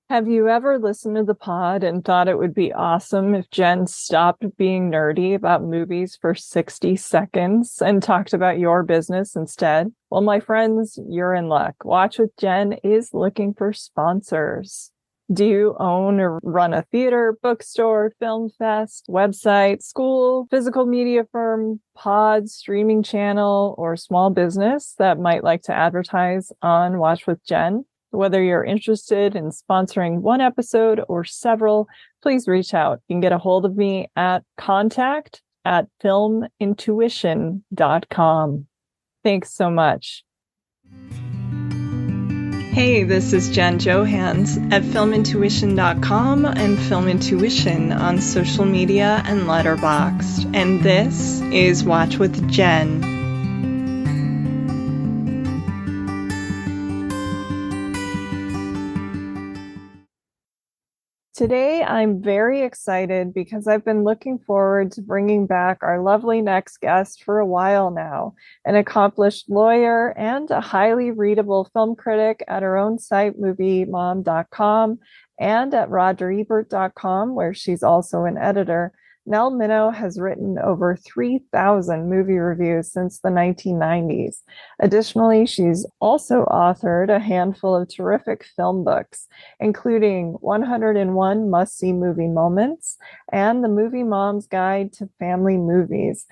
Have you ever listened to the pod and thought it would be awesome if Jen stopped being nerdy about movies for 60 seconds and talked about your business instead? Well, my friends, you're in luck. Watch with Jen is looking for sponsors. Do you own or run a theater, bookstore, film fest, website, school, physical media firm, pod, streaming channel, or small business that might like to advertise on Watch with Jen? Whether you're interested in sponsoring one episode or several, please reach out. You can get a hold of me at contact@filmintuition.com. Thanks so much. Hey, this is Jen Johans at filmintuition.com and Film Intuition on social media and Letterboxd. And this is Watch with Jen. Today, I'm very excited because I've been looking forward to bringing back our lovely next guest for a while now, an accomplished lawyer and a highly readable film critic at her own site, moviemom.com, and at rogerebert.com, where she's also an editor. Nell Minow has written over 3,000 movie reviews since the 1990s. Additionally, she's also authored a handful of terrific film books, including 101 Must-See Movie Moments and The Movie Mom's Guide to Family Movies.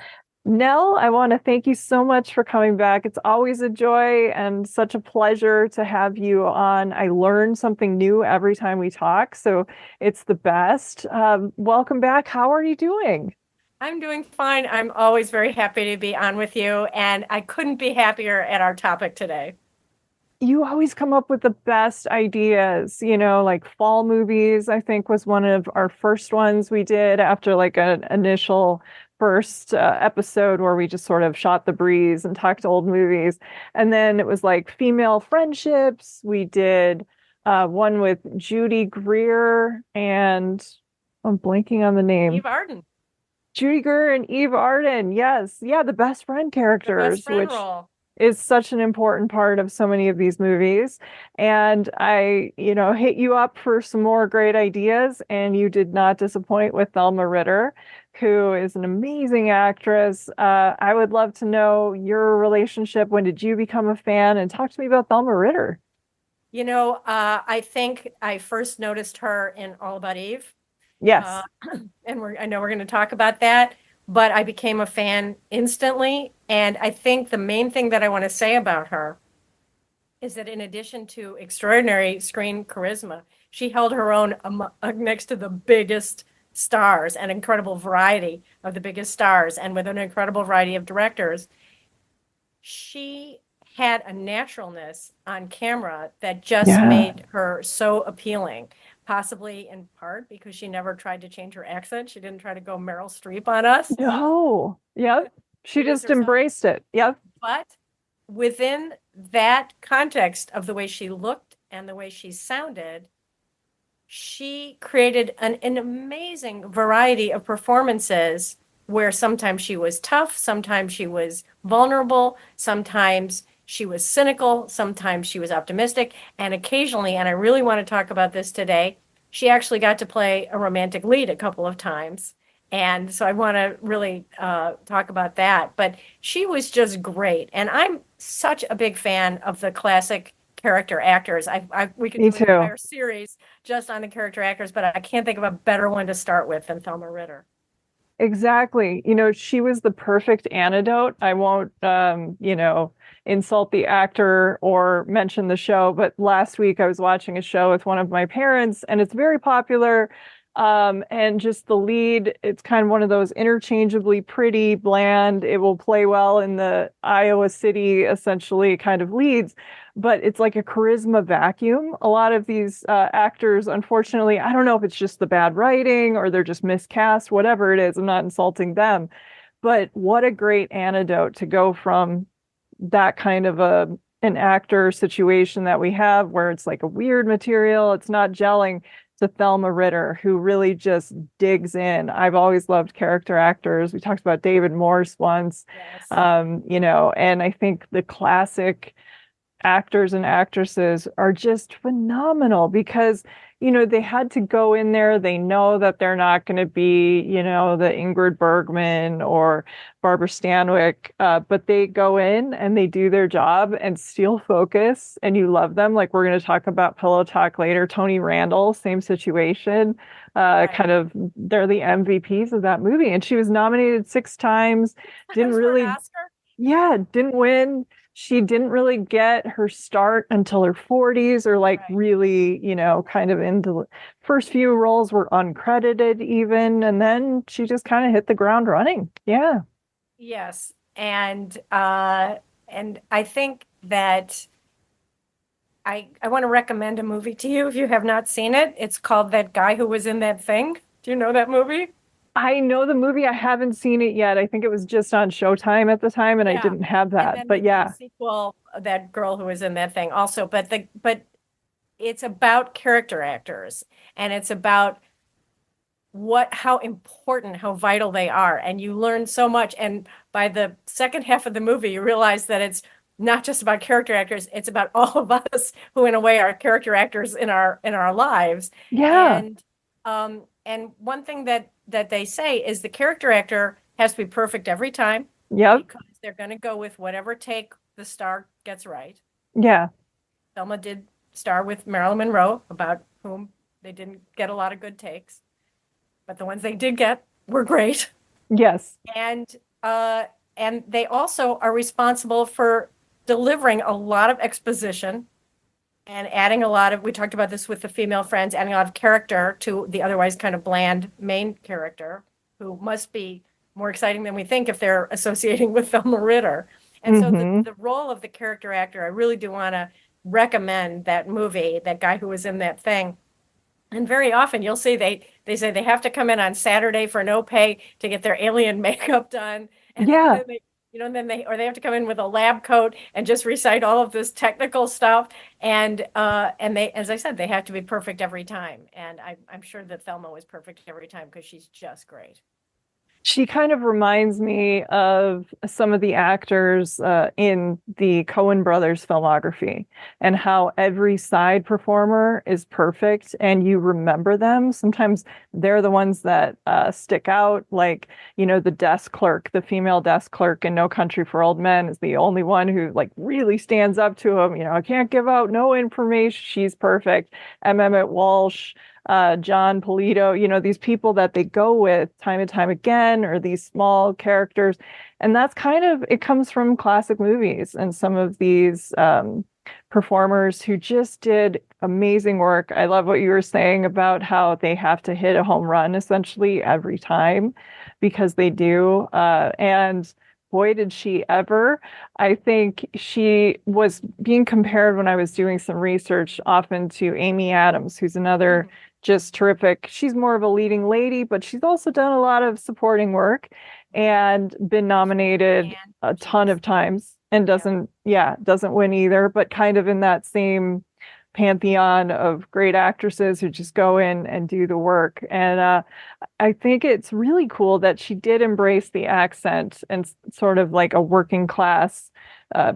Nell, I want to thank you so much for coming back. It's always a joy and such a pleasure to have you on. I learn something new every time we talk, so it's the best. Welcome back. How are you doing? I'm doing fine. I'm always very happy to be on with you, and I couldn't be happier at our topic today. You always come up with the best ideas, like fall movies, I think was one of our first ones we did after like an initial first episode where we just sort of shot the breeze and talked old movies. And then it was like female friendships. We did one with Judy Greer and I'm blanking on the name. Eve Arden. Judy Greer and Eve Arden. Yes. Yeah, the best friend characters, best friend which role is such an important part of so many of these movies. And I, hit you up for some more great ideas, and you did not disappoint with Thelma Ritter, who is an amazing actress. I would love to know your relationship. When did you become a fan? And talk to me about Thelma Ritter. I think I first noticed her in All About Eve. Yes. And I know we're going to talk about that, but I became a fan instantly. And I think the main thing that I want to say about her is that in addition to extraordinary screen charisma, she held her own next to the biggest stars, an incredible variety of the biggest stars, and with an incredible variety of directors. She had a naturalness on camera that just made her so appealing. Possibly in part because she never tried to change her accent. She didn't try to go Meryl Streep on us. No. Yep. She just embraced it. Yep. But within that context of the way she looked and the way she sounded, she created an amazing variety of performances where sometimes she was tough, sometimes she was vulnerable, sometimes she was cynical, sometimes she was optimistic, and occasionally, and I really want to talk about this today, she actually got to play a romantic lead a couple of times. And so I want to really talk about that. But she was just great. And I'm such a big fan of the classic character actors. We could do an entire series just on the character actors, but I can't think of a better one to start with than Thelma Ritter. Exactly. She was the perfect antidote. I won't, insult the actor or mention the show, but last week I was watching a show with one of my parents, and it's very popular. And just the lead, it's kind of one of those interchangeably pretty, bland, it will play well in the Iowa City, essentially, kind of leads. But it's like a charisma vacuum. A lot of these actors, unfortunately, I don't know if it's just the bad writing or they're just miscast, whatever it is. I'm not insulting them. But what a great antidote to go from that kind of an actor situation that we have where it's like a weird material, it's not gelling, to Thelma Ritter, who really just digs in. I've always loved character actors. We talked about David Morse once, Yes. and I think the classic actors and actresses are just phenomenal because, they had to go in there. They know that they're not going to be, the Ingrid Bergman or Barbara Stanwyck, but they go in and they do their job and steal focus, and you love them. Like we're going to talk about Pillow Talk later. Tony Randall, same situation. Right. Kind of, they're the MVPs of that movie, and she was nominated 6 times. Didn't For an really, Oscar? yeah, didn't win. She didn't really get her start until her 40s, or like Right. really, kind of into the first few roles were uncredited even. And then she just kind of hit the ground running. Yeah. Yes. And I think that I want to recommend a movie to you if you have not seen it. It's called That Guy Who Was in That Thing. Do you know that movie? I know the movie. I haven't seen it yet. I think it was just on Showtime at the time and I Yeah. didn't have And that. then they But did a yeah. sequel, That Girl Who Was in That Thing also. But it's about character actors, and it's about how important, how vital they are. And you learn so much. And by the second half of the movie, you realize that it's not just about character actors, it's about all of us who in a way are character actors in our lives. Yeah. And one thing that they say is the character actor has to be perfect every time Yep. because they're going to go with whatever take the star gets right. Yeah. Thelma did star with Marilyn Monroe, about whom they didn't get a lot of good takes, but the ones they did get were great. Yes. And uh, and they also are responsible for delivering a lot of exposition and adding a lot of. We talked about this with the female friends, adding a lot of character to the otherwise kind of bland main character, who must be more exciting than we think if they're associating with Thelma Ritter. And so Mm-hmm. the role of the character actor, I really do want to recommend that movie, That Guy Who Was in That Thing. And very often you'll see they say they have to come in on Saturday for no pay to get their alien makeup done. And Yeah. then and then they have to come in with a lab coat and just recite all of this technical stuff. And they, as I said, they have to be perfect every time. And I'm sure that Thelma was perfect every time because she's just great. She kind of reminds me of some of the actors in the Coen brothers filmography, and how every side performer is perfect and you remember them. Sometimes they're the ones that stick out, like, the desk clerk, the female desk clerk in No Country for Old Men is the only one who like really stands up to him. I can't give out no information. She's perfect. Emmett Walsh, John Polito, these people that they go with time and time again, or these small characters. And that's kind of, it comes from classic movies and some of these performers who just did amazing work. I love what you were saying about how they have to hit a home run essentially every time, because they do. And boy, did she ever. I think she was being compared when I was doing some research often to Amy Adams, who's another Mhm. just terrific. She's more of a leading lady, but she's also done a lot of supporting work and been nominated And a she ton gets, of times and yeah. doesn't win either, but kind of in that same pantheon of great actresses who just go in and do the work. And I think it's really cool that she did embrace the accent and sort of like a working class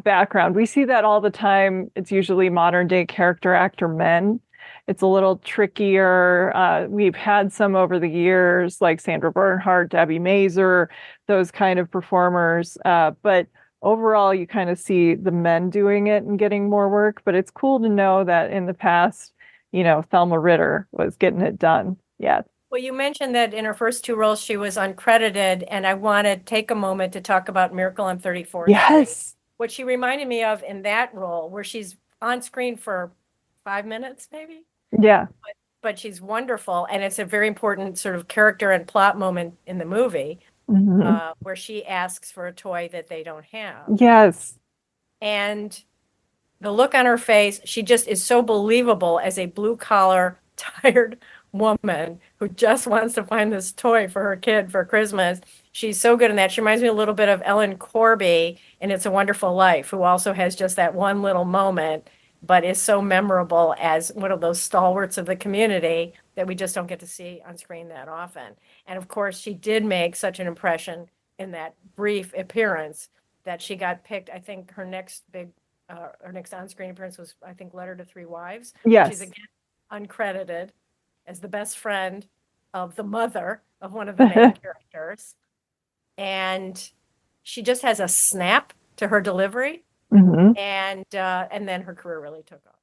background. We see that all the time. It's usually modern day character actor men. It's a little trickier. We've had some over the years, like Sandra Bernhard, Debbie Mazur, those kind of performers. But overall, you kind of see the men doing it and getting more work. But it's cool to know that in the past, Thelma Ritter was getting it done. Yeah. Well, you mentioned that in her first two roles, she was uncredited, and I want to take a moment to talk about Miracle on 34th Street. Yes. What she reminded me of in that role, where she's on screen for 5 minutes, maybe, Yeah. but she's wonderful, and it's a very important sort of character and plot moment in the movie, Hmm. where she asks for a toy that they don't have. Yes. And the look on her face, she just is so believable as a blue collar, tired woman who just wants to find this toy for her kid for Christmas. She's so good in that. She reminds me a little bit of Ellen Corby in It's a Wonderful Life, who also has just that one little moment, but is so memorable as one of those stalwarts of the community that we just don't get to see on screen that often. And of course, she did make such an impression in that brief appearance that she got picked. I think her next big Her next on-screen appearance was, I think, Letter to Three Wives. She's Yes. again uncredited as the best friend of the mother of one of the main characters. And she just has a snap to her delivery, Hmm. and then her career really took off.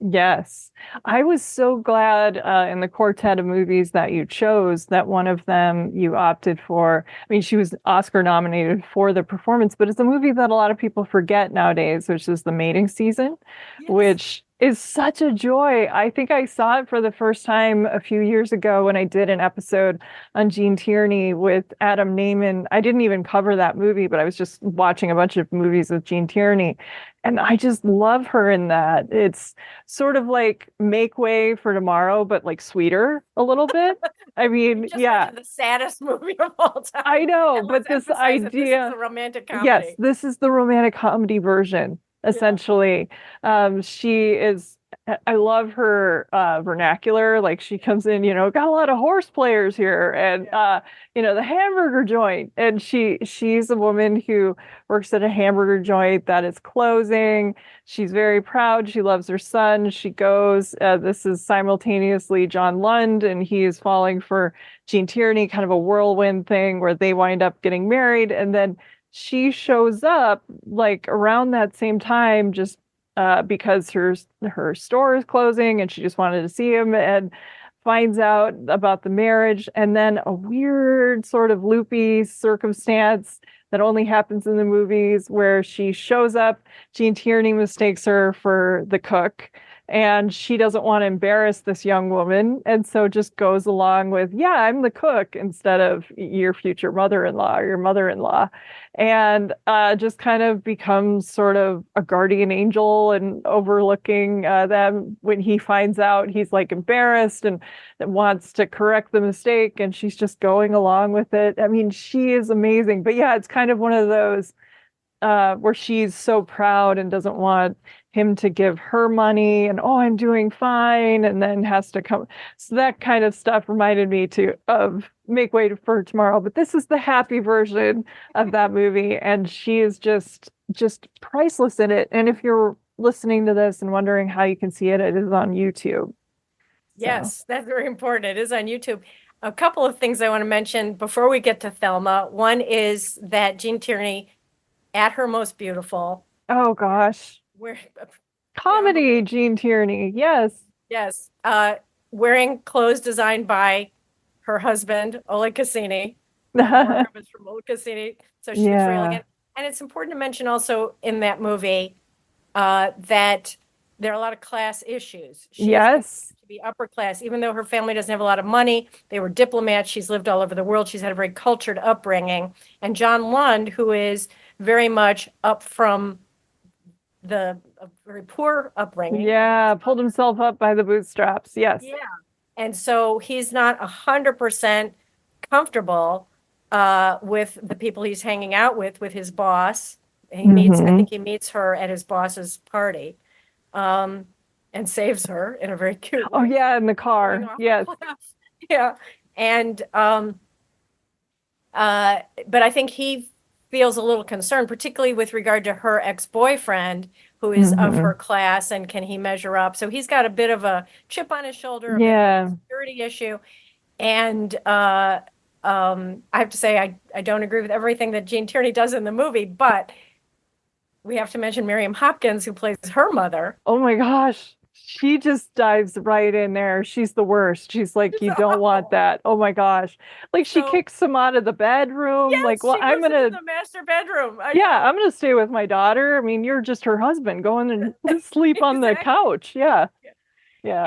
Yes. I was so glad in the quartet of movies that you chose that one of them you opted for. I mean, she was Oscar nominated for the performance, but it's a movie that a lot of people forget nowadays, which is The Mating Season, Yes. which is such a joy. I think I saw it for the first time a few years ago when I did an episode on Gene Tierney with Adam Naiman. I didn't even cover that movie, but I was just watching a bunch of movies with Gene Tierney. And I just love her in that. It's sort of like Make Way for Tomorrow, but like sweeter a little bit. I You mean, just yeah, mentioned the saddest movie of all time. I know, And let's but this emphasize that this is idea, a romantic yes, comedy. this is the romantic comedy version, Yeah. essentially. She is, I love her vernacular. Like she comes in, got a lot of horse players here and the hamburger joint. And she's a woman who works at a hamburger joint that is closing. She's very proud. She loves her son. She goes, this is simultaneously John Lund, and he is falling for Gene Tierney, kind of a whirlwind thing where they wind up getting married. And then she shows up like around that same time, just because her store is closing and she just wanted to see him and finds out about the marriage. And then a weird sort of loopy circumstance that only happens in the movies where she shows up. Gene Tierney mistakes her for the cook, and she doesn't want to embarrass this young woman. And so just goes along with, yeah, I'm the cook instead of your future mother-in-law or your mother-in-law. And just kind of becomes sort of a guardian angel and overlooking them. When he finds out, he's like embarrassed and wants to correct the mistake. And she's just going along with it. I mean, she is amazing. But yeah, it's kind of one of those where she's so proud and doesn't want him to give her money and oh, I'm doing fine, and then has to come. So that kind of stuff reminded me too of Make Way for Tomorrow. But this is the happy version of that movie, and she is just priceless in it. And if you're listening to this and wondering how you can see it, it is on YouTube. So. Yes, that's very important. It is on YouTube. A couple of things I want to mention before we get to Thelma. One is that Gene Tierney, at her most beautiful, Oh gosh, where comedy, Gene Tierney, yes. yes, wearing clothes designed by her husband, Oleg Cassini. Wardrobe is from Oleg Cassini, so she looks very Yeah. elegant. And it's important to mention also in that movie that there are a lot of class issues. She is Yes. to be upper class, even though her family doesn't have a lot of money. They were diplomats. She's lived all over the world. She's had a very cultured upbringing. And John Lund, who is very much up from a very poor upbringing. Yeah, pulled himself up by the bootstraps. Yes. Yeah. And so he's not 100% comfortable with the people he's hanging out with his boss. He meets, I think he meets her at his boss's party, and saves her in a very cute way. Oh yeah, in the car. Yes. Yeah. And but I think he feels a little concerned, particularly with regard to her ex-boyfriend, who is of her class, and can he measure up? So he's got a bit of a chip on his shoulder, a bit of a security issue. And I have to say, I don't agree with everything that Gene Tierney does in the movie, but we have to mention Miriam Hopkins, who plays her mother. Oh my gosh. She just dives right in there. She's the worst. She's like, you don't want that. Oh my gosh. Like she kicks him out of the bedroom. Yes, like, well, she goes into the master bedroom. I'm gonna stay with my daughter. I mean, you're just her husband. Go in and sleep on the couch. Yeah. Yeah.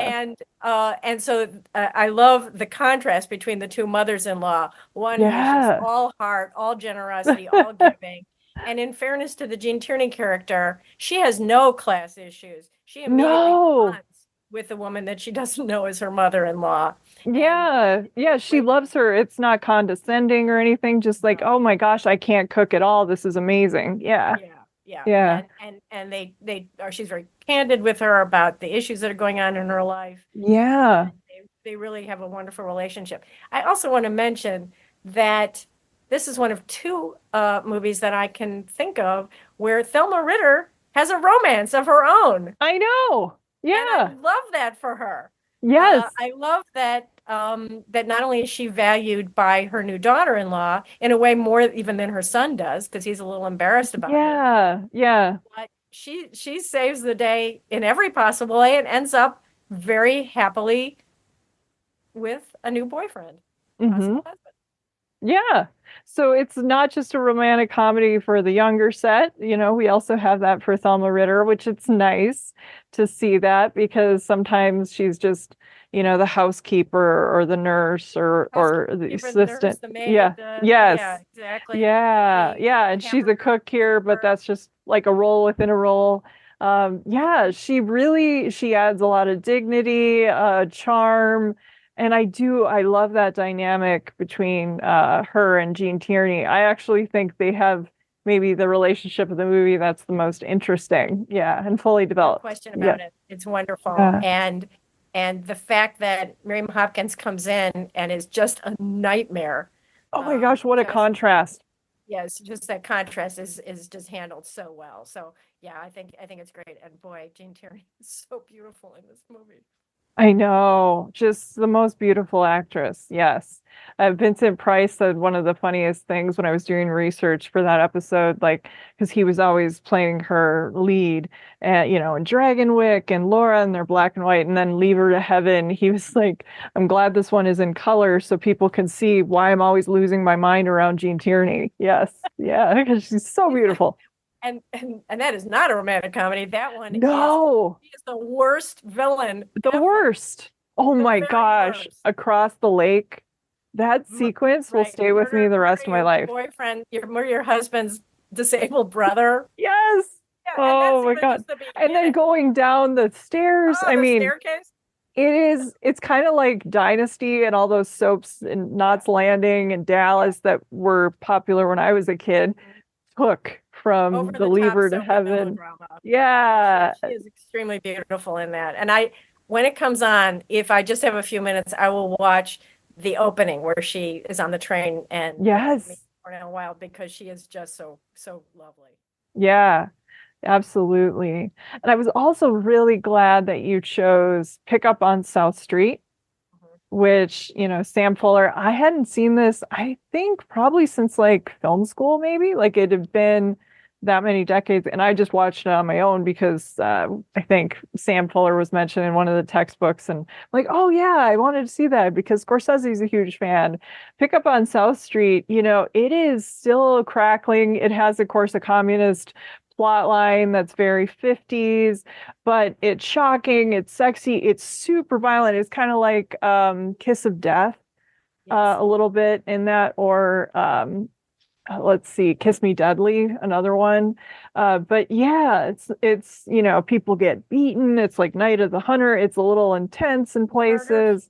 And so I love the contrast between the two mothers-in-law. One who's just all heart, all generosity, all giving. And in fairness to the Gene Tierney character, she has no class issues. She immediately bonds with the woman that she doesn't know is her mother-in-law. Yeah. Yeah. She loves her. It's not condescending or anything. Just like, oh my gosh, I can't cook at all. This is amazing. Yeah. Yeah. And they are, she's very candid with her about the issues that are going on in her life. Yeah. They really have a wonderful relationship. I also want to mention that this is one of two movies that I can think of where Thelma Ritter has a romance of her own. I know. And I Yeah. love that for her. Yes. I love that that not only is she valued by her new daughter-in-law in a way more even than her son does, because he's a little embarrassed about her, Yeah. Yeah. but she saves the day in every possible way and ends up very happily with a new boyfriend, Hmm. possible husband. Yeah. So it's not just a romantic comedy for the younger set. We also have that for Thelma Ritter, which it's nice to see that because sometimes she's just, the housekeeper or the nurse or the Housekeeper, the nurse, assistant. the maid, Yeah. Yes. yeah, exactly. Yeah. Yeah. The And she's a hamburger cook here, but server. that's just like a role within a role. Yeah, she adds a lot of dignity, charm, and I love that dynamic between her and Gene Tierney. I actually think they have maybe the relationship of the movie that's the most interesting. Yeah, and fully No developed. question Yeah. about it. It's wonderful. Yeah. And the fact that Miriam Hopkins comes in and is just a nightmare. Oh my gosh, what a Just contrast. yes, just that contrast is just handled so well. So yeah, I think it's great. And boy, Jean Tierney is so beautiful in this movie. I know, just the most beautiful actress. Yes. Vincent Price said one of the funniest things when I was doing research for that episode, like, because he was always playing her lead, in Dragonwyck and Laura, and they're black and white, and then Leave Her to Heaven. He was like, I'm glad this one is in color so people can see why I'm always losing my mind around Gene Tierney. Yes. Yeah, because she's so beautiful. And that is not a romantic comedy. That one is No. he is the worst villain The ever. worst. Oh The my very gosh. worst. Across the lake. That Mur- sequence will right. stay with me the Murder rest of my your life. boyfriend, your husband's disabled brother. Yes. Yeah, and that's Oh my even God. just the And then beginning. going down the stairs. Oh, I the mean, staircase. it's kind of like Dynasty and all those soaps and Knots Landing and Yeah. Dallas that were popular when I was a kid, Mhm. took from Over the the top Lever to soapy Heaven. melodrama. Yeah, Yeah. she is extremely beautiful in that. And when it comes on, if I just have a few minutes, I will watch the opening where she is on the train and meets Yes. Cornell Wilde because she is just so lovely. Yeah. Absolutely. And I was also really glad that you chose Pick Up on South Street, Mhm. which, Sam Fuller, I hadn't seen this, I think probably since like film school, maybe. Like it had been that many decades. And I just watched it on my own because I think Sam Fuller was mentioned in one of the textbooks. And I'm like, oh, yeah, I wanted to see that because Scorsese's a huge fan. Pick Up on South Street, it is still crackling. It has, of course, a communist plot line that's very 50s, but it's shocking, it's sexy, it's super violent. It's kind of like Kiss of Death, Yes. a little bit in that, or let's see, Kiss Me Deadly, another one. But yeah, it's people get beaten. It's like Night of the Hunter. It's a little intense in Murdered. places.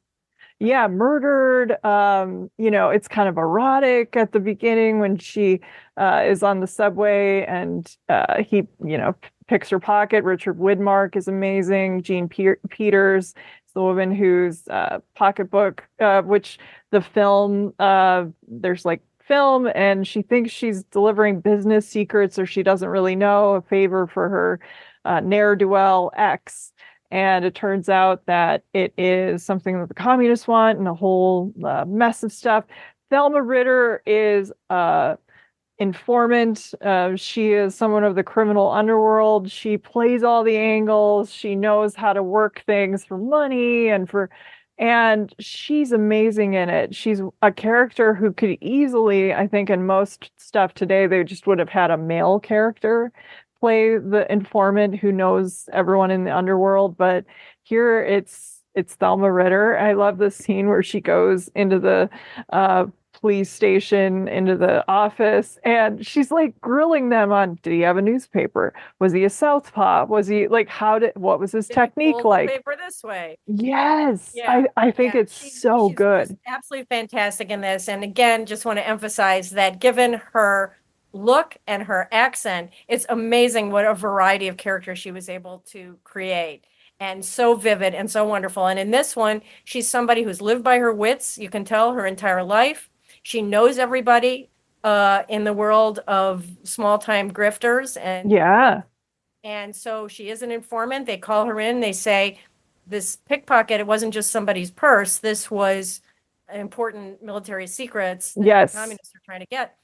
Yeah, murdered. It's kind of erotic at the beginning when she is on the subway and he, picks her pocket. Richard Widmark is amazing. Peters is the woman whose pocketbook, which the film, there's like film, and she thinks she's delivering business secrets, or she doesn't really know, a favor for her ne'er-do-well ex. And it turns out that it is something that the communists want and a whole mess of stuff. Thelma Ritter is informant. She is someone of the criminal underworld. She plays all the angles. She knows how to work things for money and she's amazing in it. She's a character who could easily, I think, in most stuff today, they just would have had a male character play the informant who knows everyone in the underworld. But here it's Thelma Ritter. I love the scene where she goes into the police station, into the office, and she's like grilling them on, did he have a newspaper? Was he a southpaw? Was he like, what was his Did he technique fold the like? paper this way? Yes, Yeah, I think yeah. it's so She's just good. absolutely fantastic in this. And again, just want to emphasize that given her look and her accent, it's amazing what a variety of characters she was able to create. And so vivid and so wonderful. And in this one, she's somebody who's lived by her wits, you can tell, her entire life. She knows everybody in the world of small time grifters and Yeah. And so she is an informant. They call her in. They say, this pickpocket, it wasn't just somebody's purse. This was important military secrets that the Yes. communists are trying to get.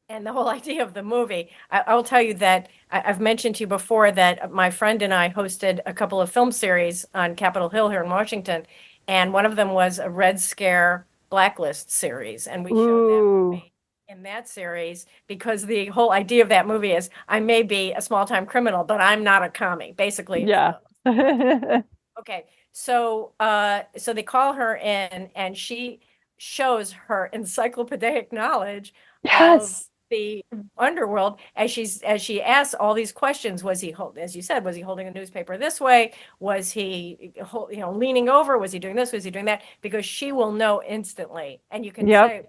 And the whole idea of the movie, I will tell you that I've mentioned to you before that my friend and I hosted a couple of film series on Capitol Hill here in Washington. And one of them was a Red Scare Blacklist series. And we showed that Ooh. movie in that series because the whole idea of that movie is I may be a small time criminal, but I'm not a commie. Basically, it's Yeah. the okay. So they call her in and she shows her encyclopedic knowledge of Yes. the underworld as she asks all these questions. Was he as you said, was he holding a newspaper this way? Was he leaning over? Was he doing this? Was he doing that? Because she will know instantly. And you can Yep. say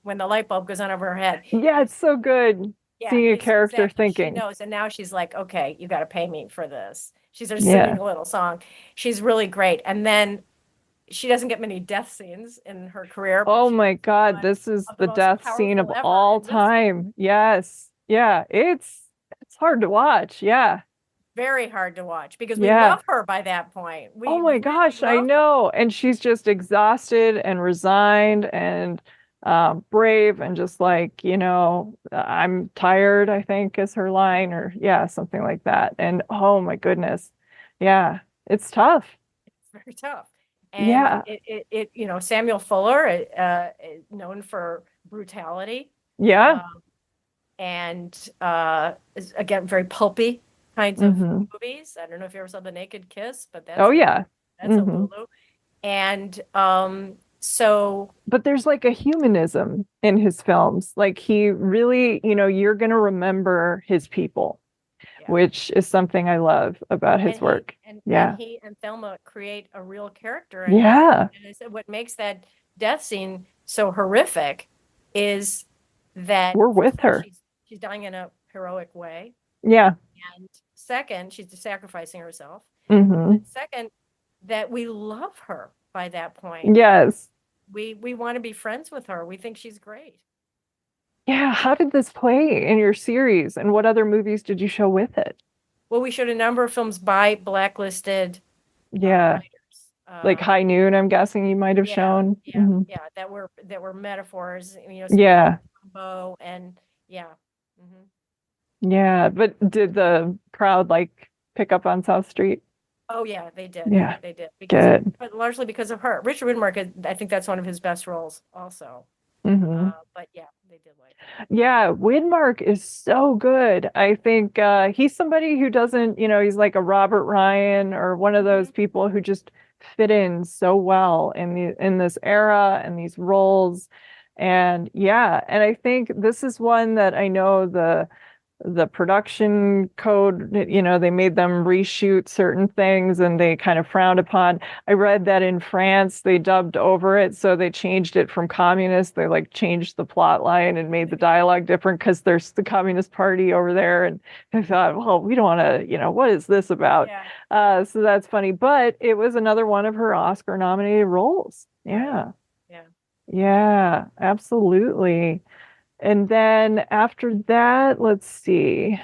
when the light bulb goes on over her head, Yeah, you it's so good yeah, seeing a you see character exactly. She thinking. knows. And now she's like, okay, you got to pay me for this. She starts Yeah. singing a little song. She's really great. And then she doesn't get many death scenes in her career, but Oh she my gets God, one this is of the the most death scene of powerful ever all in this film. time. Yes. Yeah, it's hard to watch. Yeah. Very hard to watch because we Yeah. love her by that point. Oh We my really gosh, I love her. know. And she's just exhausted and resigned and brave and just like, I'm tired, I think is her line, or yeah, something like that. And oh my goodness. Yeah, it's tough. It's very tough. And Yeah. Samuel Fuller, known for brutality, Yeah. um, and is, again, very pulpy kinds of Hmm. movies. I don't know if you ever saw The Naked Kiss, but Oh yeah. that's a Hmm. Lulu. And so But there's like a humanism in his films. Like he really, you're going to remember his people, yeah. which is something I love about And his he work. and Yeah. he and Thelma create a real character. Yeah. And I said what makes that death scene so horrific is that We're first with of all, her. she's dying in a heroic way. Yeah. And second, she's sacrificing herself. Hmm. And second, that we love her by that point. Yes. We want to be friends with her. We think she's great. Yeah. How did this play in your series? And what other movies did you show with it? Well, we showed a number of films by blacklisted Yeah. writers. Like High Noon, I'm guessing you might have Yeah, shown. yeah, Hmm. yeah. That were metaphors. Some kind Yeah. of combo, and yeah. Hmm. Yeah. But did the crowd like pick up on South Street? Oh yeah, they did. Yeah. They did Good. but largely because of her. Richard Widmark, I think that's one of his best roles, also. Hmm. But yeah, they did like it. Yeah, Widmark is so good. I think he's somebody who doesn't, he's like a Robert Ryan or one of those Hmm. people who just fit in so well in this era and these roles. And yeah, and I think this is one that I know the production code, they made them reshoot certain things and they kind of frowned upon. I read that in France they dubbed over it, so they changed it from communist. They like changed the plot line and made the dialogue different because there's the Communist Party over there. And I thought, well, we don't want to, what is this about? Yeah, So that's funny. But it was another one of her Oscar nominated roles. right. Yeah. Yeah. Yeah, absolutely. And then after that, let's see.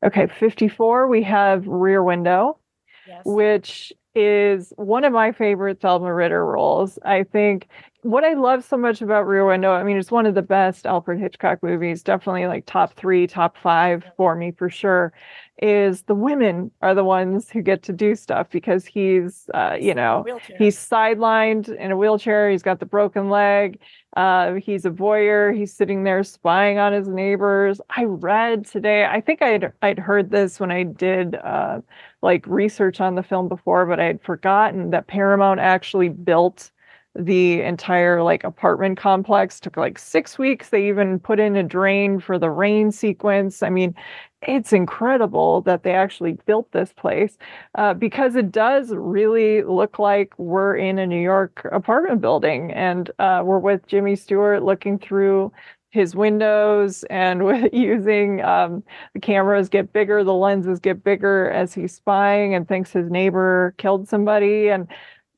Okay, 54, we have Rear Window, Yes. which is one of my favorite Thelma Ritter roles. I think what I love so much about Rear Window, I mean, it's one of the best Alfred Hitchcock movies, definitely like top three, top five for me for sure, is the women are the ones who get to do stuff because he's, He's in a wheelchair. he's sidelined in a wheelchair. He's got the broken leg. He's a voyeur. He's sitting there spying on his neighbors. I read today, I think I'd heard this when I did like research on the film before, but I had forgotten that Paramount actually built the entire like apartment complex. Took like 6 weeks. They even put in a drain for the rain sequence. I mean, it's incredible that they actually built this place because it does really look like we're in a New York apartment building, and we're with Jimmy Stewart looking through his windows and with using the cameras get bigger, the lenses get bigger as he's spying and thinks his neighbor killed somebody. And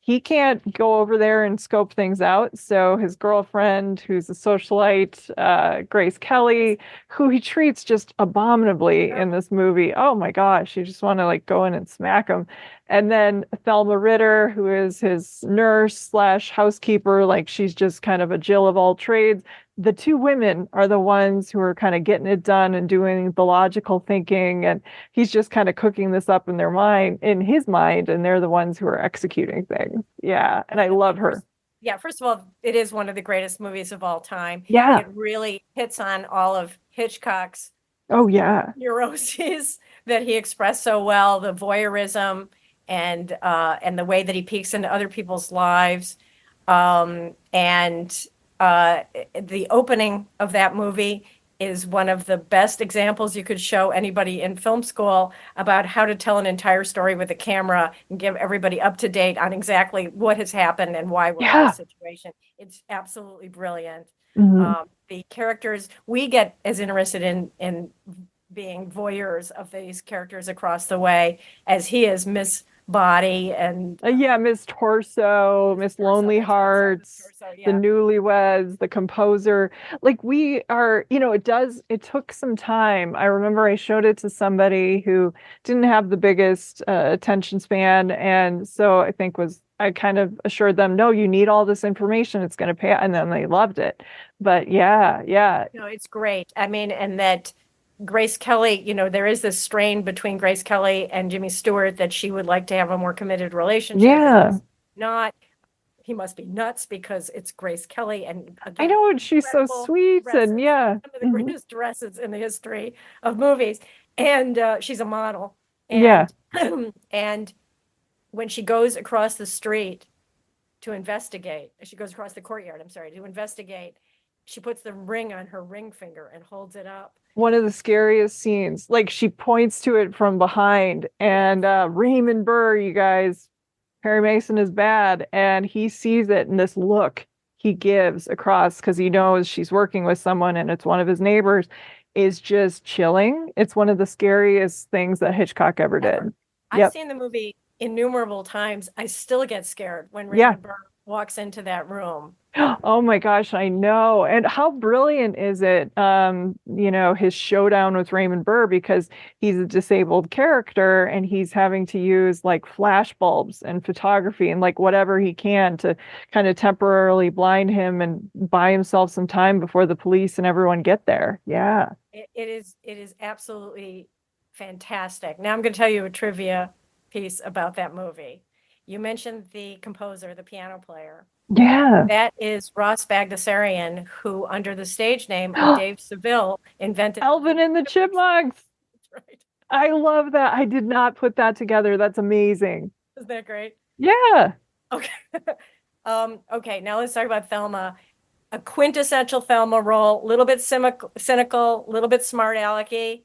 he can't go over there and scope things out. So his girlfriend, who's a socialite, Grace Kelly, who he treats just abominably in this movie. Oh my gosh, you just want to like go in and smack him. And then Thelma Ritter, who is his nurse slash housekeeper, like she's just kind of a Jill of all trades. The two women are the ones who are kind of getting it done and doing the logical thinking, and he's just kind of cooking this up in their mind, in his mind, and they're the ones who are executing things. Yeah, and I love her. Yeah, first of all, it is one of the greatest movies of all time. Yeah. It really hits on all of Hitchcock's Oh yeah. neuroses that he expressed so well, the voyeurism and the way that he peeks into other people's lives. And the opening of that movie is one of the best examples you could show anybody in film school about how to tell an entire story with a camera and give everybody up to date on exactly what has happened and why we're in this situation. It's absolutely brilliant. Mhm. The characters, we get as interested in being voyeurs of these characters across the way as he is Miss Body and Yeah, Miss Torso, Miss Torso, Lonely that's right, sorry, Miss Hearts, Torso, the yeah. Newlyweds, the Composer. Like we are, it took some time. I remember I showed it to somebody who didn't have the biggest attention span. And so I kind of assured them, no, you need all this information. It's going to pay. And then they loved it. But yeah, yeah, No, it's great. I mean, and that Grace Kelly, there is this strain between Grace Kelly and Jimmy Stewart that she would like to have a more committed relationship. And yeah. he's not, he must be nuts because it's Grace Kelly. And I again, know, and she's so incredible sweet. And dresses, yeah. some of the Mhm. greatest dresses in the history of movies. And she's a model. Yeah. And, and when she goes across the street to investigate, she goes across the courtyard, I'm sorry, to investigate, she puts the ring on her ring finger and holds it up. One of the scariest scenes. Like she points to it from behind, and Raymond Burr, you guys, Perry Mason is bad, and he sees it, and this look he gives across because he knows she's working with someone and it's one of his neighbors is just chilling. It's one of the scariest things that Hitchcock ever did. I've Yep. seen the movie innumerable times. I still get scared when Yeah. Raymond Burr walks into that room. Oh my gosh, I know. And how brilliant is it, his showdown with Raymond Burr because he's a disabled character and he's having to use like flash bulbs and photography and like whatever he can to kind of temporarily blind him and buy himself some time before the police and everyone get there. Yeah. It is absolutely fantastic. Now I'm going to tell you a trivia piece about that movie. You mentioned the composer, the piano player. Yeah. That is Ross Bagdasarian, who, under the stage name of Dave Seville, invented Alvin and the Chipmunks. Right. I love that. I did not put that together. That's amazing. Isn't that great? Yeah. Okay. Okay, now let's talk about Thelma. A quintessential Thelma role, a little bit cynical, a little bit smart alecky,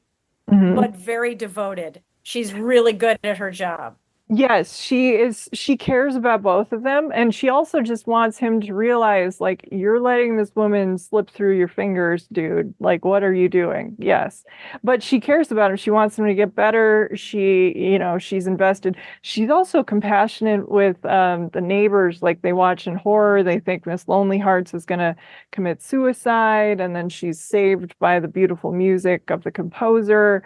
Mhm. but very devoted. She's really good at her job. Yes, she is. She cares about both of them. And she also just wants him to realize, like, you're letting this woman slip through your fingers, dude. Like, what are you doing? Yes. But she cares about him. She wants him to get better. She's invested. She's also compassionate with the neighbors. Like, they watch in horror. They think Miss Lonely Hearts is going to commit suicide. And then she's saved by the beautiful music of the composer.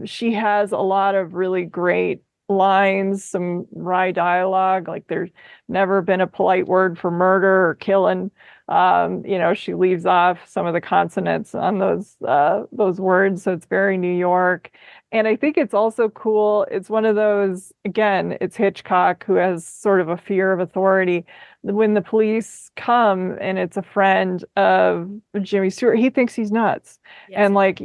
She has a lot of really great lines, some wry dialogue, like there's never been a polite word for murder or killing. She leaves off some of the consonants on those words, so it's very New York. And I think it's also cool. It's one of those, again, it's Hitchcock who has sort of a fear of authority. When the police come and it's a friend of Jimmy Stewart, he thinks he's nuts. Yes. And like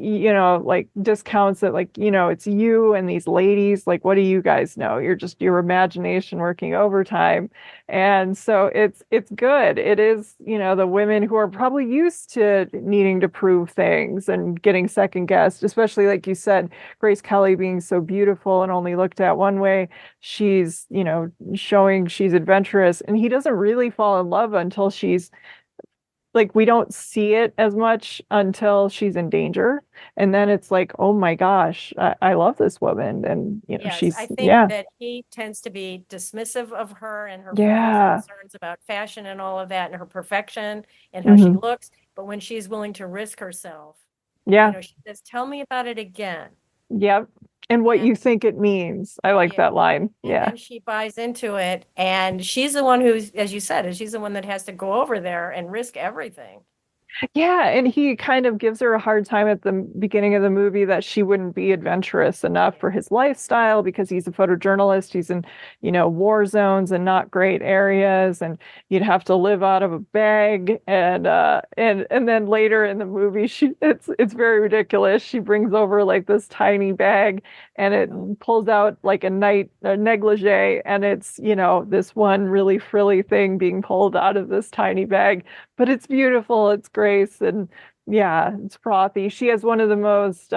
discounts it, like, it's you and these ladies, like, what do you guys know? You're just your imagination working overtime. And so it's good. It is, the women who are probably used to needing to prove things and getting second guessed, especially like you said, Grace Kelly being so beautiful and only looked at one way. She's, showing she's adventurous, and he doesn't really fall in love until she's like we don't see it as much until she's in danger. And then it's like, oh my gosh, I love this woman. And Yes, I she's think yeah, that he tends to be dismissive of her and her frivolous yeah. concerns about fashion and all of that and her perfection and how she Hmm. looks. But when she's willing to risk herself, Yeah. she says, "Tell me about it again." Yep. And what And you think it means. I like yeah, that line. and Yeah. then she buys into it. And she's the one who's, as you said, she's the one that has to go over there and risk everything. Yeah, and he kind of gives her a hard time at the beginning of the movie that she wouldn't be adventurous enough Yeah. for his lifestyle because he's a photojournalist. He's in, war zones and not great areas, and you'd have to live out of a bag. And then later in the movie, it's very ridiculous. She brings over like this tiny bag, and it Oh, pulls out like a negligee, and it's this one really frilly thing being pulled out of this tiny bag, but it's beautiful. It's grace, and yeah, it's frothy. She has one of the most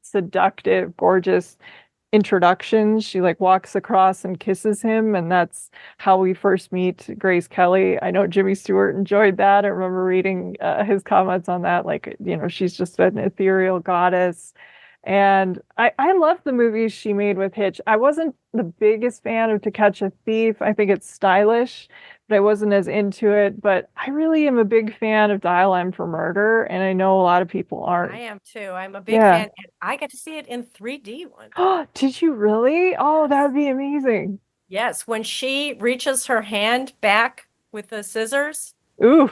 seductive, gorgeous introductions. She like walks across and kisses him, and that's how we first meet Grace Kelly. I know Jimmy Stewart enjoyed that. I remember reading his comments on that. Like, she's just an ethereal goddess. And I love the movies she made with Hitch. I wasn't the biggest fan of To Catch a Thief. I think it's stylish, but I wasn't as into it. But I really am a big fan of Dial M for Murder, and I know a lot of people I aren't. am too. I'm a big Yeah. fan, and I got to see it in 3D one time. Oh, did you really? Oh, that Yes. would be amazing. Yes, when she reaches her hand back with the scissors, Ooh.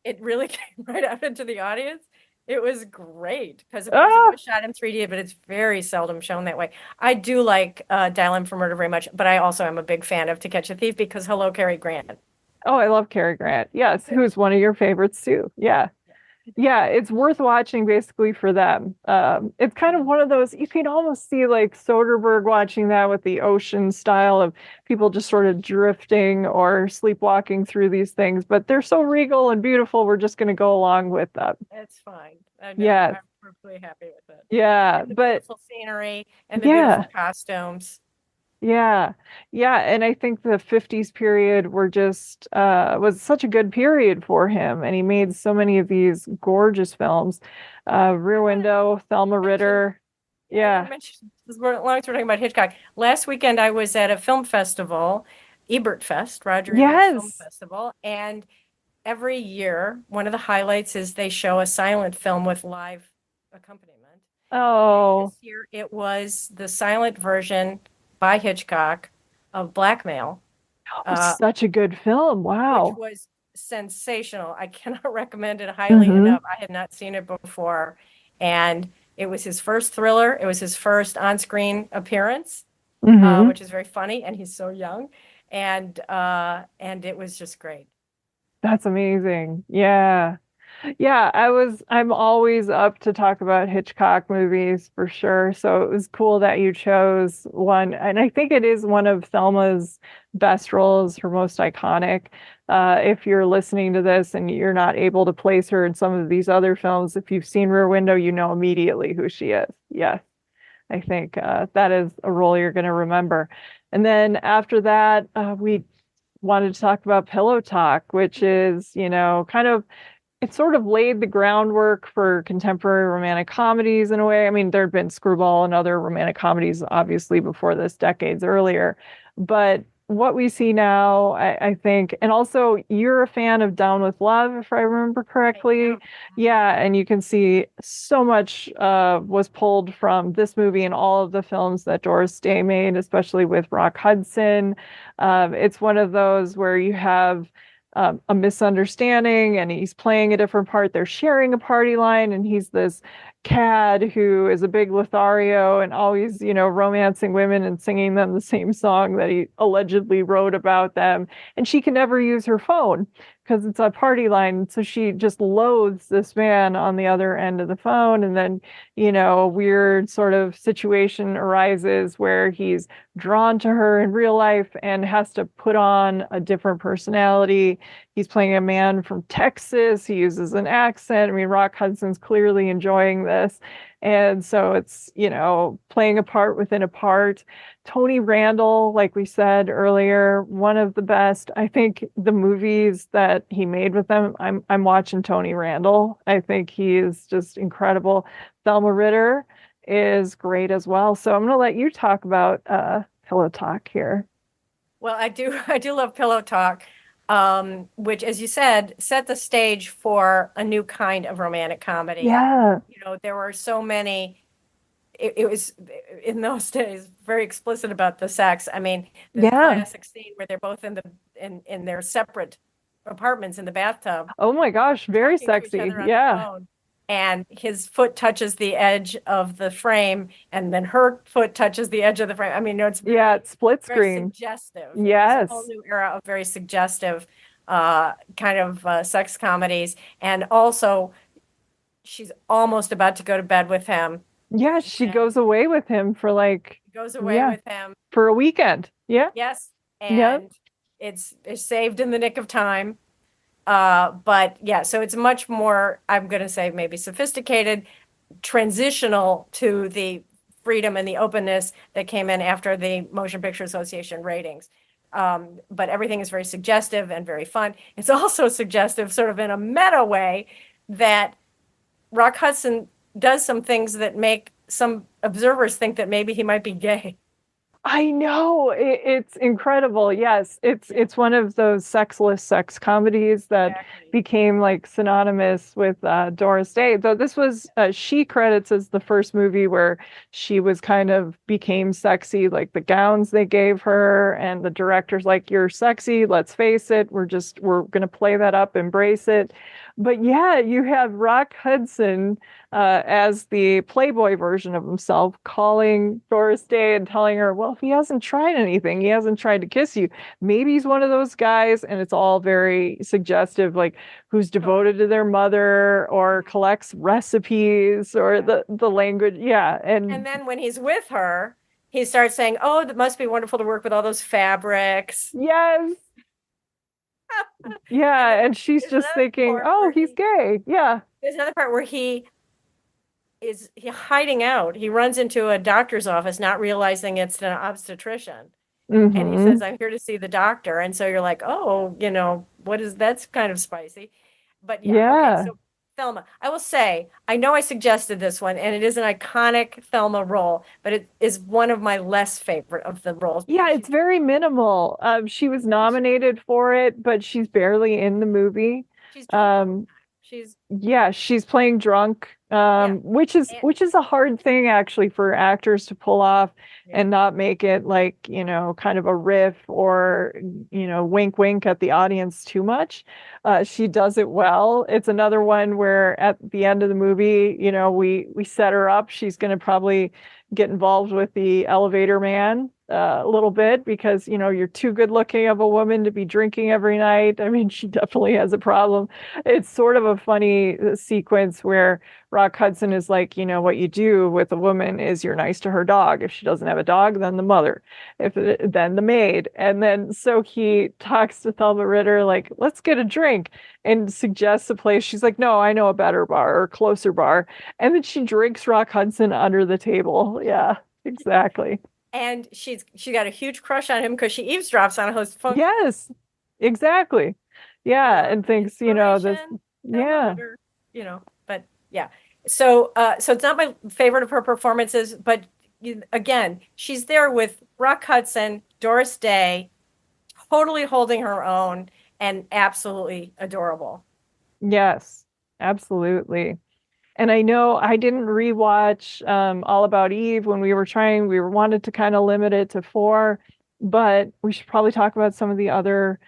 it really came right out into the audience. It was great because, of course, it Ah. was shot in 3D, but it's very seldom shown that way. I do like Dial M for Murder very much, but I also am a big fan of To Catch a Thief because hello, Cary Grant. Oh, I love Cary Grant. Yes, who's one of your favorites too? Yeah. Yeah, it's worth watching basically for them. It's kind of one of those you can almost see like Soderbergh watching that with the ocean style of people just sort of drifting or sleepwalking through these things, but they're so regal and beautiful. We're just going to go along with them. It's fine. I know. Yes, I'm perfectly happy with it. yeah, And the but beautiful scenery and the beautiful yeah, costumes. yeah, yeah, and I think the 50s period were just was such a good period for him, and he made so many of these gorgeous films. I Rear want Window, to Thelma mention, Ritter. yeah, I want to Yeah. mention, as long as we're talking about Hitchcock, last weekend I was at a film festival, Ebert Fest, Roger Ebert's Film Yes. Festival, and every year, one of the highlights is they show a silent film with live accompaniment. And Oh, this year it was the silent version by Hitchcock of Blackmail, oh, uh, such a good film. which Wow. was sensational. I cannot recommend it highly Mm-hmm. enough. I had not seen it before. And it was his first thriller. It was his first on-screen appearance, Mm-hmm. which is very funny. And he's so young. And it was just great. That's amazing. Yeah. Yeah, I'm always up to talk about Hitchcock movies for sure. So it was cool that you chose one. And I think it is one of Thelma's best roles, her most iconic. If you're listening to this and you're not able to place her in some of these other films, if you've seen Rear Window, you know immediately who she is. Yes, I think that is a role you're going to remember. And then after that, we wanted to talk about Pillow Talk, which is, kind of it sort of laid the groundwork for contemporary romantic comedies in a way. I mean, there had been Screwball and other romantic comedies, obviously, before this, decades earlier. But what we see now, I think, and also you're a fan of Down with Love, if I remember I correctly. am. Yeah, and you can see so much was pulled from this movie and all of the films that Doris Day made, especially with Rock Hudson. It's one of those where you have a misunderstanding and he's playing a different part. They're sharing a party line, and he's this cad who is a big Lothario and always, romancing women and singing them the same song that he allegedly wrote about them. And she can never use her phone because it's a party line. So she just loathes this man on the other end of the phone. And then, a weird sort of situation arises where he's drawn to her in real life and has to put on a different personality. He's playing a man from Texas. He uses an accent. I mean, Rock Hudson's clearly enjoying this. And so it's, playing a part within a part. Tony Randall, like we said earlier, one of the best. I think the movies that he made with them, I'm watching Tony Randall. I think he is just incredible. Thelma Ritter is great as well. So I'm going to let you talk about Pillow Talk here. Well, I do love Pillow Talk, which, as you said, set the stage for a new kind of romantic comedy. Yeah. There were so many. It was in those days very explicit about the sex. I mean, the Yeah. classic scene where they're both in their separate apartments in the bathtub, Oh my gosh, very talking to each sexy. other on the Yeah. phone. And his foot touches the edge of the frame, and then her foot touches the edge of the frame. I mean, it's Yeah, very, it's split very screen. suggestive. It was a whole Yes. new era of very suggestive kind of sex comedies. And also, she's almost about to go to bed with him, Yeah, she and goes away with him for like, goes away yeah, with him. for a weekend. Yeah. Yes, Yeah. and it's saved in the nick of time. But yeah, so it's much more, I'm going to say maybe sophisticated, transitional to the freedom and the openness that came in after the Motion Picture Association ratings. But everything is very suggestive and very fun. It's also suggestive, sort of in a meta way, that Rock Hudson does some things that make some observers think that maybe he might be gay. I know it's incredible. Yes, it's one of those sexless sex comedies that Exactly. became like synonymous with Doris Day. Though this was she credits as the first movie where she was kind of became sexy, like the gowns they gave her, and the director's like, "You're sexy. Let's face it. We're gonna play that up, embrace it." But yeah, you have Rock Hudson as the Playboy version of himself, calling Doris Day and telling her, well, if he hasn't tried anything, he hasn't tried to kiss you. Maybe he's one of those guys, and it's all very suggestive, like who's Totally. devoted to their mother or collects recipes or Yeah. the language. Yeah. And And then when he's with her, he starts saying, "Oh, that must be wonderful to work with all those fabrics." yes. And then Yeah. And she's there's just another thinking, part oh, where he's gay. Yeah. he hiding out. He runs into a doctor's office, not realizing it's an obstetrician. And he Mm-hmm. says, "I'm here to see the doctor." And so you're like, "Oh, what is that's kind of spicy." But yeah, okay. Yeah. So Thelma, I will say, I know I suggested this one, and it is an iconic Thelma role, but it is one of my less favorite of the roles Yeah, because it's very minimal. She was nominated for it, but she's barely in the movie. she's drunk all the Um, time. She's yeah, she's playing drunk, yeah, and which is a hard thing actually for actors to pull off yeah, and not make it like, kind of a riff or, wink wink at the audience too much. She does it well. It's another one where at the end of the movie, we set her up. She's going to probably get involved with the elevator man a little bit because, you're too good looking of a woman to be drinking every night. I mean, she definitely has a problem. It's sort of a funny sequence where Rock Hudson is like, what you do with a woman is you're nice to her dog. If she doesn't have a dog, then the mother. Then the maid. And then so he talks to Thelma Ritter like, let's get a drink and suggests a place. She's like, no, I know a better bar or closer bar. And then she drinks Rock Hudson under the table. Yeah, exactly. and she got a huge crush on him because she eavesdrops on his phone call. Yes, exactly. Yeah, and thinks, this, Inspiration, Thelma yeah. Ritter, but yeah. So it's not my favorite of her performances, but again, she's there with Rock Hudson, Doris Day, totally holding her own and absolutely adorable. Yes, absolutely. And I know I didn't rewatch All About Eve when we wanted to kind of limit it to four, but we should probably talk about some of the other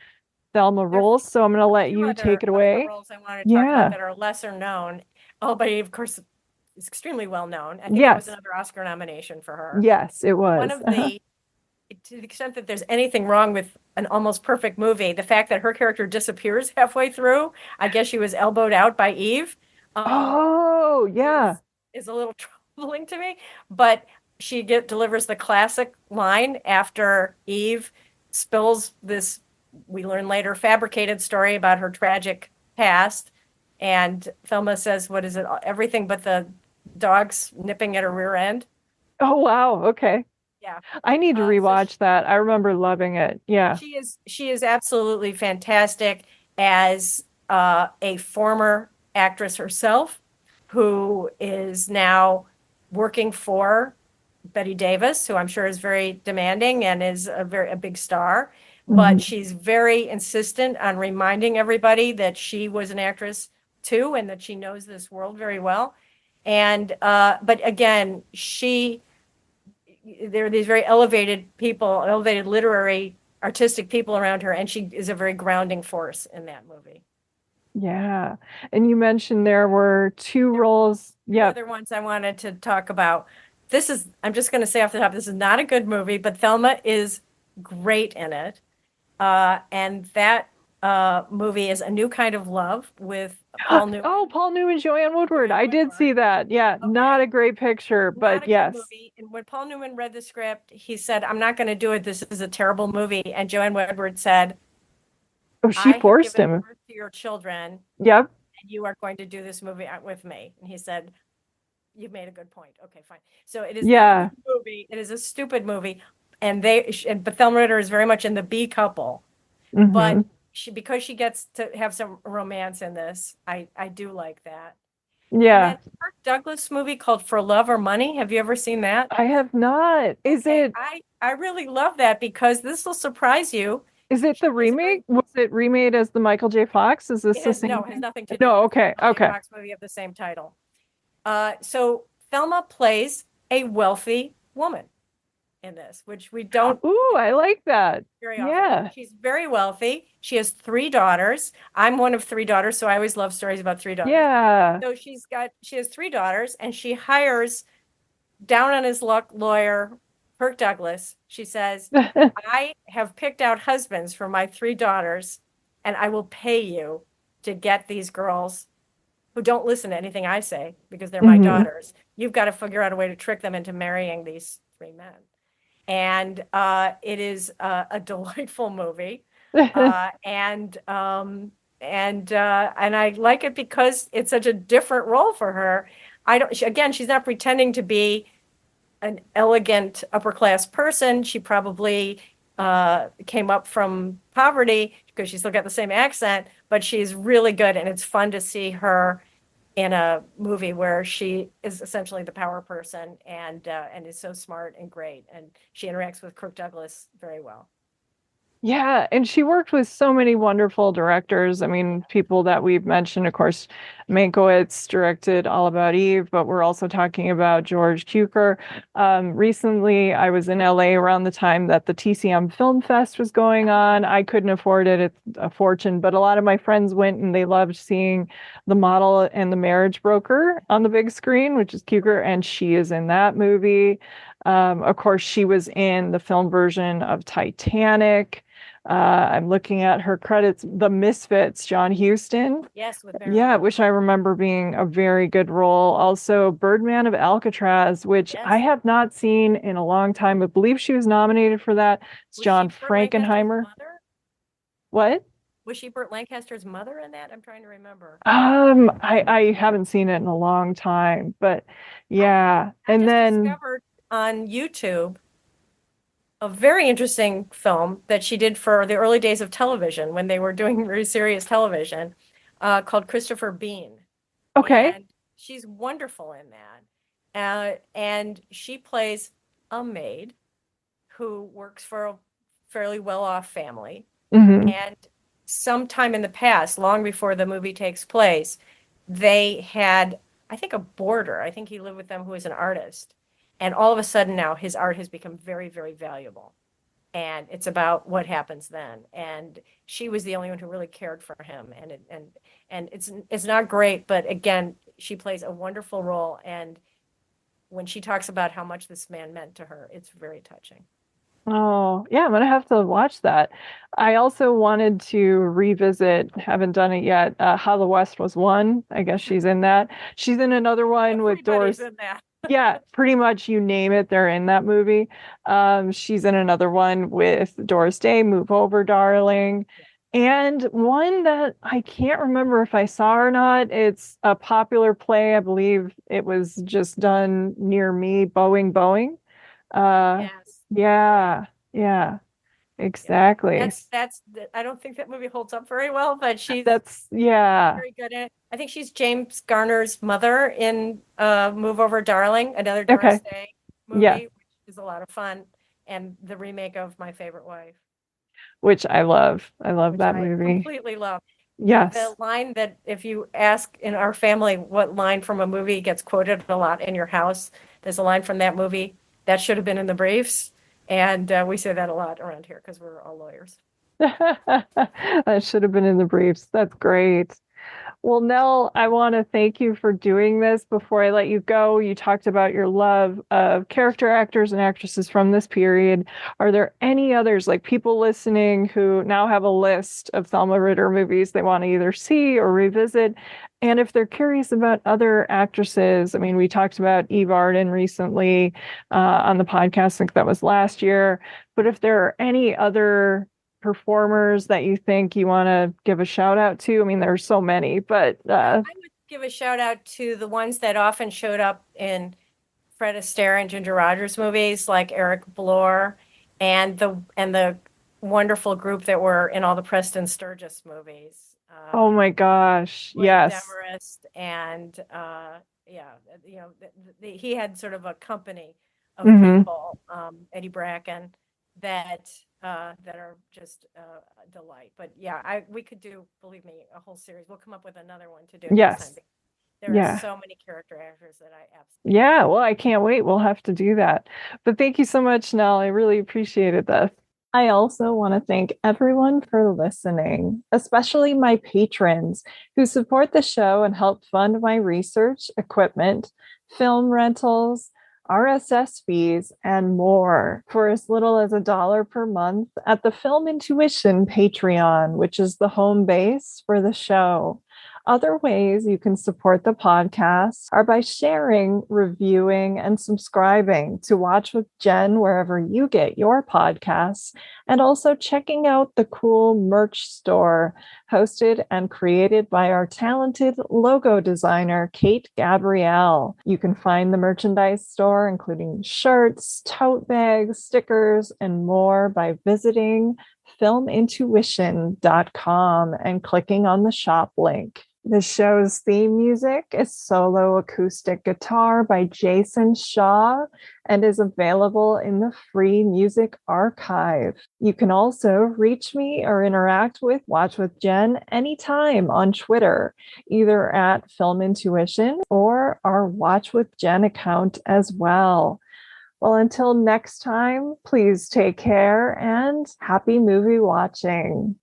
Thelma There are roles. So I'm going to a let few you take other it of her away. roles I want to talk about Yeah. that are lesser known. Oh, but of course, is extremely well known. I think that was Yes. another Oscar nomination for her. Yes, it One was. of the To the extent that there's anything wrong with an almost perfect movie, the fact that her character disappears halfway through, I guess she was elbowed out by Eve, um, Oh, yeah. is a little troubling to me. But delivers the classic line after Eve spills this, we learn later, fabricated story about her tragic past. And Thelma says, what is it? Everything but dogs nipping at her rear end. Oh, wow. Okay. Yeah. I need to So rewatch that. I remember loving it. Yeah. she is absolutely fantastic as a former actress herself, who is now working for Betty Davis, who I'm sure is very demanding and is a big star. But Mhm. she's very insistent on reminding everybody that she was an actress too, and that she knows this world very well. And but again, there are these very elevated people, elevated literary, artistic people around her, and she is a very grounding force in that movie. Yeah. And you mentioned there were two There are roles. two Yep. other ones I wanted to talk about. I'm just going to say off the top, this is not a good movie, but Thelma is great in it. And that movie is A New Kind of Love with Paul Oh, Newman, Paul Newman, Joanne Woodward. Joanne I did Woodward. see that. Yeah. Not Okay. a great picture, Not but a good yes. movie. And when Paul Newman read the script, he said, I'm not going to do it. This is a terrible movie. And Joanne Woodward said, Oh, she I have forced given him. birth to your children, Yep. and you are going to do this movie with me. And he said, you've made a good point. Okay, fine. So it is not a Yeah. good movie. It is a stupid movie. But Thelma Ritter is very much in the B couple. But Hmm. because she gets to have some romance in this, I do like that. And then Yeah. Kirk Douglas movie called For Love or Money. Have you ever seen that? I have not. Okay, I really love that because this will surprise you. Is it She the plays a very remake? Was it remade as the Michael J. Fox? Is this It the has same no, it has thing? nothing to do No, with the okay. Michael J. Okay. Fox movie of the same title. So Thelma plays a wealthy woman in this, which we don't Ooh, I like that. very often. Yeah. She's very wealthy. She has three daughters. I'm one of three daughters, so I always love stories about three daughters. Yeah. So she has three daughters, and she hires down on his luck lawyer, Kirk Douglas. She says, I have picked out husbands for my three daughters, and I will pay you to get these girls who don't listen to anything I say because they're my Hmm. daughters. You've got to figure out a way to trick them into marrying these three men. And it is a delightful movie. And I like it because it's such a different role for her. Again, she's not pretending to be an elegant upper class person. She probably came up from poverty because she's still got the same accent, but she's really good, and it's fun to see her in a movie where she is essentially the power person and is so smart and great, and she interacts with Kirk Douglas very well. Yeah, and she worked with so many wonderful directors. I mean, people that we've mentioned, of course, Mankiewicz directed All About Eve, but we're also talking about George Cukor. Recently, I was in LA around the time that the TCM Film Fest was going on. I couldn't afford it, it's a fortune, but a lot of my friends went and they loved seeing The Model and the Marriage Broker on the big screen, which is Cukor, and she is in that movie. Of course, she was in the film version of Titanic. I'm looking at her credits. The Misfits, John Huston. Yes, with Marilyn Yeah, Monroe. which I remember being a very good role. Also, Birdman of Alcatraz, which I Yes. have not seen in a long time. I believe she was nominated for that. It's Was she John Burt Lancaster's Frankenheimer. mother? What? Was she Burt Lancaster's mother in that? I'm trying to remember. I haven't seen it in a long time, but I yeah. I And just then discovered on YouTube a very interesting film that she did for the early days of television when they were doing very serious television, called Christopher Bean. okay. And she's wonderful in that. And she plays a maid who works for a fairly well-off family. Hmm. And sometime in the past, long before the movie takes place, they had, I think, a boarder. I think he lived with them who was an artist. And all of a sudden now his art has become very, very valuable. And it's about what happens then. And she was the only one who really cared for him. And it's not great, but again, she plays a wonderful role. And when she talks about how much this man meant to her, it's very touching. Oh, yeah, I'm gonna have to watch that. I also wanted to revisit, haven't done it yet, How the West Was Won. I guess she's in that. She's in another one with Everybody's Doris. in that. Yeah, pretty much you name it, they're in that movie. She's in another one with Doris Day, Move Over, Darling. And one that I can't remember if I saw or not, it's a popular play. I believe it was just done near me, Boeing, Boeing. Uh, Yes. Yeah. yeah, yeah, Yeah. exactly. I don't think that movie holds up very well, but she's Yeah. very good at it. I think she's James Garner's mother in Move Over Darling, another Doris Okay. Day Yeah. movie, which is a lot of fun, and the remake of My Favorite Wife, Which I love. I love which that I movie. completely love. The Yes. line that if you ask in our family what line from a movie gets quoted a lot in your house, there's a line from that movie that should have been in the briefs, and we say that a lot around here because we're all lawyers. That should have been in the briefs. That's great. Well, Nell, I want to thank you for doing this. Before I let you go, you talked about your love of character actors and actresses from this period. Are there any others, like people listening who now have a list of Thelma Ritter movies they want to either see or revisit? And if they're curious about other actresses, I mean, we talked about Eve Arden recently on the podcast. I think that was last year. But if there are any other performers that you think you want to give a shout out to? I mean, there's so many, but I would give a shout out to the ones that often showed up in Fred Astaire and Ginger Rogers movies, like Eric Blore, and the wonderful group that were in all the Preston Sturges movies. oh my gosh, William yes. Demarest and yeah, he had sort of a company of Hmm. people, Eddie Bracken, that that are just a delight. But yeah, we could do, believe me, a whole series. We'll come up with another one to do next time. Yes. There are Yeah. so many character actors that I absolutely Yeah. Well, I can't wait. We'll have to do that. But thank you so much, Nell. I really appreciated this. I also want to thank everyone for listening, especially my patrons who support the show and help fund my research, equipment, film rentals, RSS fees, and more for as little as $1 per month at the Film Intuition Patreon, which is the home base for the show. Other ways you can support the podcast are by sharing, reviewing, and subscribing to Watch with Jen wherever you get your podcasts, and also checking out the cool merch store hosted and created by our talented logo designer, Kate Gabrielle. You can find the merchandise store, including shirts, tote bags, stickers, and more by visiting filmintuition.com and clicking on the shop link. The show's theme music is solo acoustic guitar by Jason Shaw and is available in the free music archive. You can also reach me or interact with Watch with Jen anytime on Twitter, either at Film Intuition or our Watch with Jen account as well. Well, until next time, please take care and happy movie watching.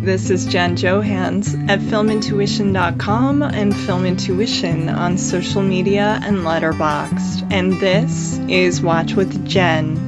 This is Jen Johans at filmintuition.com and Film Intuition on social media and Letterboxd. And this is Watch with Jen.